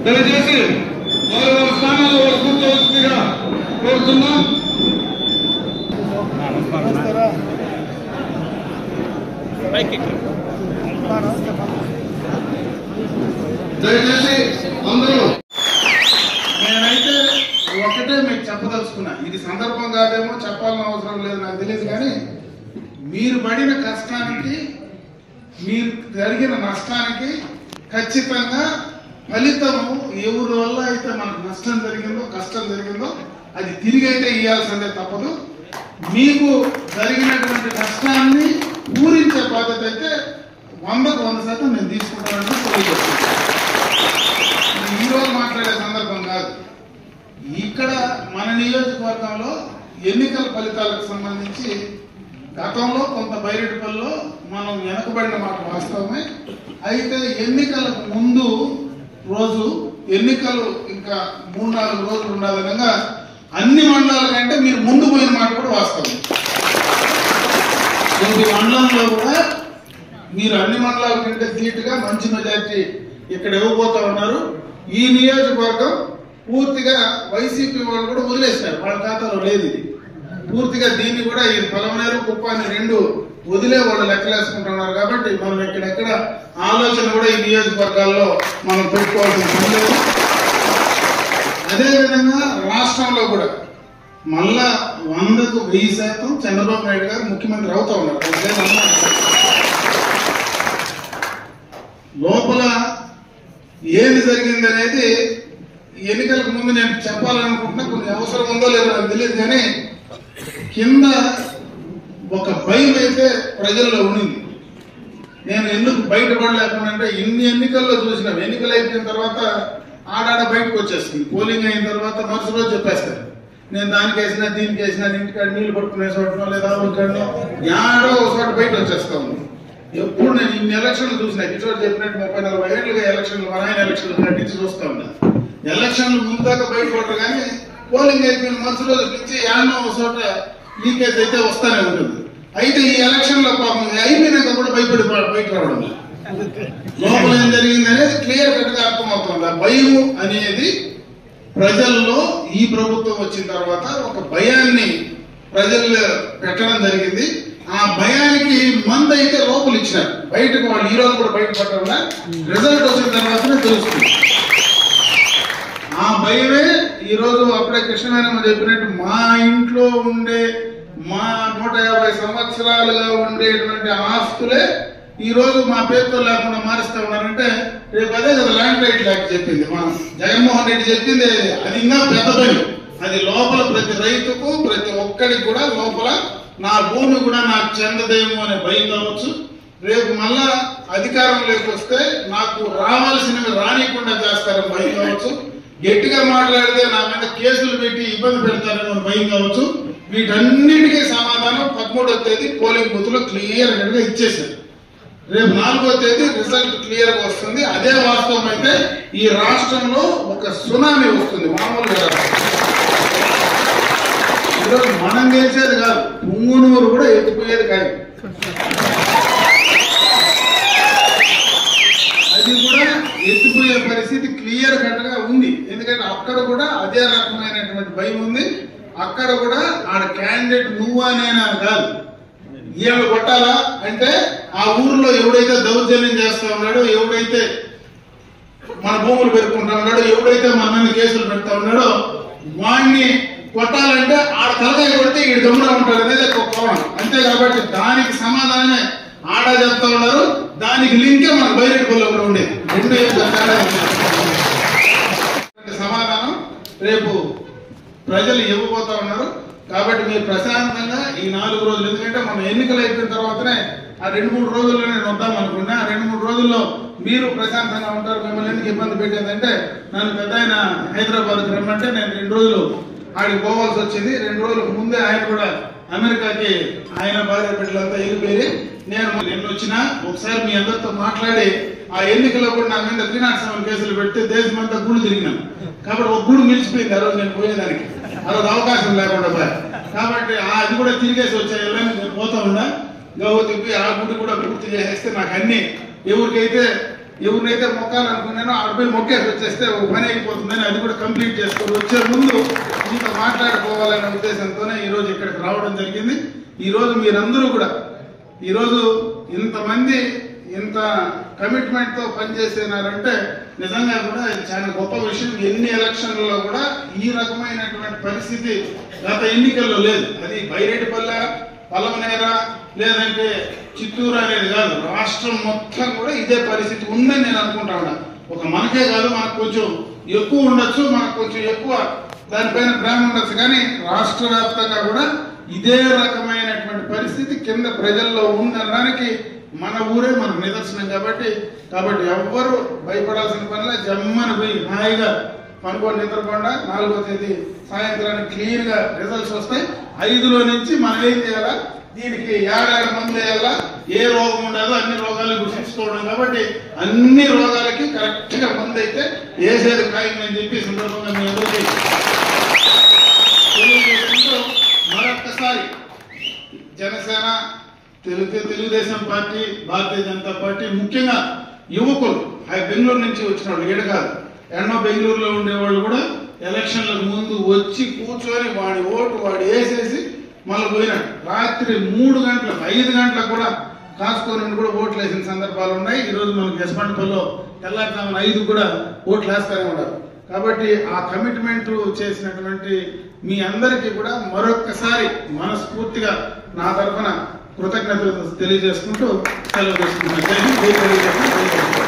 దయచేసి వారి స్థానాల్లో కూర్చోవలసిందిగా కోరుతున్నాం. దయచేసి అందరూ నేనైతే ఒకటే మీకు చెప్పదలుచుకున్నా, ఇది సందర్భం కాదేమో, చెప్పాలని అవసరం లేదు నాకు తెలియదు, కానీ మీరు పడిన కష్టానికి, మీరు జరిగిన నష్టానికి ఖచ్చితంగా ఫలితము ఎవరి వల్ల అయితే మనకు నష్టం జరిగిందో, కష్టం జరిగిందో అది తిరిగి అయితే ఇవ్వాల్సిందే తప్పదు. మీకు జరిగినటువంటి నష్టాన్ని పూరించే బాధ్యత అయితే 100% నేను తీసుకుంటానని తెలియజేస్తున్నాను. ఈరోజు మాట్లాడే సందర్భం కాదు. ఇక్కడ మన నియోజకవర్గంలో ఎన్నికల ఫలితాలకు సంబంధించి గతంలో కొంత బైరెడ్డిపల్లిలో మనం వెనకబడిన మాట వాస్తవమే. అయితే ఎన్నికలకు ముందు రోజు, ఎన్నికలు ఇంకా 3-4 రోజులు ఉండే విధంగా అన్ని మండలాల కంటే మీరు ముందు పోయిన మాట కూడా వాస్తవం. ప్రతి మండలంలో కూడా మీరు అన్ని మండలాల కంటే ధీటుగా మంచి మెజార్టీ ఇక్కడ ఇవ్వబోతా ఉన్నారు. ఈ నియోజకవర్గం పూర్తిగా వైసీపీ వాళ్ళు కూడా వదిలేశారు, వాళ్ళ ఖాతాలో లేదు ఇది. పూర్తిగా దీన్ని కూడా ఈ పొలమనేరు, కుప్పాన్ని 2 వదిలే వాళ్ళు లెక్కలేసుకుంటున్నారు. కాబట్టి మనం ఎక్కడెక్కడ ఆలోచన కూడా ఈ నియోజకవర్గాల్లో మనం పెట్టుకోవాల్సిన పని లేదు. అదేవిధంగా రాష్ట్రంలో కూడా మళ్ళా 100కు 1000% చంద్రబాబు నాయుడు గారు ముఖ్యమంత్రి అవుతా ఉన్నారు. లోపల ఏది జరిగింది అనేది ఎన్నికలకు ముందు నేను చెప్పాలనుకుంటున్నా, కొన్ని అవసరం ఉందో లేదో నాకు తెలియదు, కానీ కింద ఒక భయం అయితే ప్రజల్లో ఉండింది. నేను ఎందుకు బయటపడలేకుండా అంటే ఇన్ని ఎన్నికల్లో చూసినాం, ఎన్నికలు అయిపోయిన తర్వాత ఆడాడ బయటకు వచ్చేస్తుంది. పోలింగ్ అయిన తర్వాత మరుసటి రోజు చెప్పేస్తారు, నేను దానికి వేసినా దీనికి వేసినా, ఇంటికాడ నీళ్లు పట్టుకునే చోటనో లేదా ఊరికాడనో యాడో ఒక చోట బయట వచ్చేస్తా ఉంది. ఎప్పుడు నేను ఇన్ని ఎలక్షన్లు చూసినా, కిషోర్ చెప్పినట్టు 30-40 ఏళ్ళుగా ఎలక్షన్లు, మన ఆయన ఎలక్షన్లు నటించి చూస్తా ఉన్నా. ఎలక్షన్లు ముందు దాకా బయటపడరు, కానీ పోలింగ్ అయిపోయిన మరుసటి రోజు నుంచి యాడో ఒక చోట లీకేజ్ అయితే వస్తానే ఉంటుంది. అయితే ఈ ఎలక్షన్ లో పాపం అయిపోయినాక కూడా భయపడి బయట రావడం లోపల ఏం జరిగింది అనేది క్లియర్ కట్ గా అర్థమవుతుంది. ఆ భయం అనేది ప్రజల్లో ఈ ప్రభుత్వం వచ్చిన తర్వాత ఒక భయాన్ని ప్రజల్లో పెట్టడం జరిగింది. ఆ భయానికి మందు అయితే లోపల ఇచ్చినారు, బయటకు వాళ్ళు ఈ రోజు కూడా బయటపడకుండా రిజల్ట్ వచ్చిన తర్వాతనే తెలుస్తుంది. ఆ భయమే ఈ రోజు అప్పుడే కృష్ణవేణమ్మ చెప్పినట్టు మా ఇంట్లో ఉండే, మా 150 సంవత్సరాలుగా ఉండేటువంటి ఆస్తులే ఈ రోజు మా పేరుతో లేకుండా మారుస్తా ఉన్నారంటే రేపు అదే కదా ల్యాండ్ రైట్ యాక్ట్ చెప్పింది, మన జగన్మోహన్ రెడ్డి చెప్పింది. అది ఇంకా పెద్ద భయం. అది లోపల ప్రతి రైతుకు, ప్రతి ఒక్కడికి కూడా లోపల నా భూమి కూడా నాకు చెందదేమో అనే భయం కావచ్చు. రేపు మళ్ళా అధికారంలోకి వస్తే నాకు రావాల్సినవి రానికుండా చేస్తారని భయం కావచ్చు. గట్టిగా మాట్లాడితే నా మీద కేసులు పెట్టి ఇబ్బంది పెడతారని భయం కావచ్చు. వీటన్నిటికీ సమాధానం 13వ తేదీ పోలింగ్ బూత్ లో క్లియర్ గా ఇచ్చేసారు. రేపు 4వ తేదీ రిజల్ట్ క్లియర్ గా వస్తుంది. అదే వాస్తవం అయితే ఈ రాష్ట్రంలో ఒక సునామీ వస్తుంది. మామూలుగా ఈరోజు మనం చేసేది కాదు, పుంగునూరు కూడా ఎత్తిపోయేది కాదు. అది కూడా ఎత్తిపోయే పరిస్థితి క్లియర్ కట్ గా ఉంది. ఎందుకంటే అక్కడ కూడా అదే రకమైనటువంటి భయం ఉంది. అక్కడ కూడా ఆడ క్యాండిడేట్ నువ్వా నేనా కాదు, ఏమి కొట్టాలా అంటే ఆ ఊర్లో ఎవడైతే దౌర్జన్యం చేస్తా ఉన్నాడో, ఎవడైతే మన భూములు పెరుకుంటా ఉన్నాడో, ఎవడైతే మన మీద కేసులు పెడతా ఉన్నాడో వాడిని కొట్టాలంటే ఆడ తలకాయ కొడితే ఈడు గమ్మున ఉంటాడు అనేది ఒక కోణం అంతే. కాబట్టి దానికి సమాధానమే ఆడ చెప్తా ఉన్నారు, దానికి లింకే మన బైరెడ్డిపల్లిలో కూడా ఉండేది. 2 సమాధానం రేపు ప్రజలు ఇవ్వబోతా ఉన్నారు. కాబట్టి మీరు ప్రశాంతంగా ఈ 4 రోజులు, ఎందుకంటే మనం ఎన్నికలు అయిపోయిన తర్వాతనే ఆ 2-3 రోజుల్లో నేను వద్దాం అనుకున్నా. ఆ 2-3 రోజుల్లో మీరు ప్రశాంతంగా ఉంటారు. మిమ్మల్ని ఎందుకు ఇబ్బంది పెట్టేదంటే నన్ను పెద్ద ఆయన హైదరాబాద్కి రమ్మంటే నేను 2 రోజులు ఆడికి పోవాల్సి వచ్చింది. 2 రోజులకు ముందే ఆయన కూడా అమెరికాకి ఆయన భార్య బిడ్డలంతా వెళ్ళిపోయి నేను వచ్చినా ఒకసారి మీ అందరితో మాట్లాడి ఆ ఎన్నికల్లో కూడా నా మీద 307 కేసులు పెడితే దేశమంతా గుడి తిరిగినాను. కాబట్టి ఒక గుడి నిలిచిపోయింది ఆ రోజు నేను పోయేదానికి. ఆ రోజు అవకాశం లేకుండా పోయా. కాబట్టి అది కూడా తిరిగేసి వచ్చేయాలని నేను పోతా ఉన్నా. గౌతికి ఆ గుడి కూడా పూర్తి చేసేస్తే నాకు అన్ని ఎవరికైతే ఎవరినైతే మొక్కాలనుకున్నానో ఆడపై మొక్కేసి వచ్చేస్తే ఒక పని అయిపోతుందని అది కూడా కంప్లీట్ చేసుకొని వచ్చే ముందు ఇంత మాట్లాడుకోవాలనే ఉద్దేశంతోనే ఈరోజు ఇక్కడికి రావడం జరిగింది. ఈరోజు మీరందరూ కూడా ఈరోజు ఇంతమంది ఇంత కమిట్మెంట్ తో పనిచేసినారంటే నిజంగా కూడా ఇది చాలా గొప్ప విషయం. ఎన్ని ఎలక్షన్లలో కూడా ఈ రకమైనటువంటి పరిస్థితి గత ఎన్నికల్లో లేదు. అది బైరెడ్డిపల్లె, పలమనేర లేదంటే చిత్తూరు అనేది కాదు, రాష్ట్రం మొత్తం కూడా ఇదే పరిస్థితి ఉందని నేను అనుకుంటా ఉన్నా. ఒక మనకే కాదు, మనకు కొంచెం ఎక్కువ ఉండొచ్చు, మనకు కొంచెం ఎక్కువ దానిపైన ప్రేమ ఉండొచ్చు, కానీ రాష్ట్ర వ్యాప్తంగా కూడా ఇదే రకమైనటువంటి పరిస్థితి కింద ప్రజల్లో ఉందనడానికి మన ఊరే మనకు నిదర్శనం. కాబట్టి ఎవ్వరు భయపడాల్సిన పనిలే. జమ్మని పోయి హాయిగా పనుకొని నిద్రపోండా. 4వ తేదీ సాయంత్రానికి క్లియర్ గా రిజల్ట్స్ వస్తాయి. 5లో నుంచి మనం ఏం చేయాలా, దీనికి 7 మందులు వేయాలా, ఏ రోగం ఉండదో అన్ని రోగాలు గుర్తించుకోవడం. కాబట్టి అన్ని రోగాలకి కరెక్ట్ గా మందు అయితే వేసేది ఖాయం అని చెప్పి సందర్భంగా మీ అందరికీ తెలియజేసుకుంటూ మరొక్కసారి జనసేన, తెలుగుదేశం పార్టీ, భారతీయ జనతా పార్టీ, ముఖ్యంగా యువకులు బెంగళూరు నుంచి వచ్చిన వాళ్ళు, ఏడు కాదు ఎన్నో బెంగళూరులో ఉండేవాళ్ళు కూడా ఎలక్షన్లకు ముందు వచ్చి కూర్చొని వాడి ఓటు వాడు వేసేసి మళ్ళీ పోయినాడు. రాత్రి 3 గంటలకు 5 గంటలకు కూడా కాసుకొని కూడా ఓట్లు వేసిన సందర్భాలు ఉన్నాయి. ఈరోజు మనకు యశ్వంతపల్లిలో తెల్లారుజామున 5 కూడా ఓట్లు వేస్తూనే ఉన్నారు. కాబట్టి ఆ కమిట్మెంట్ చేసినటువంటి మీ అందరికీ కూడా మరొక్కసారి మనస్ఫూర్తిగా నా తరఫున కృతజ్ఞతలు తెలియజేసుకుంటూ సెలవు తీసుకుంటున్నాను.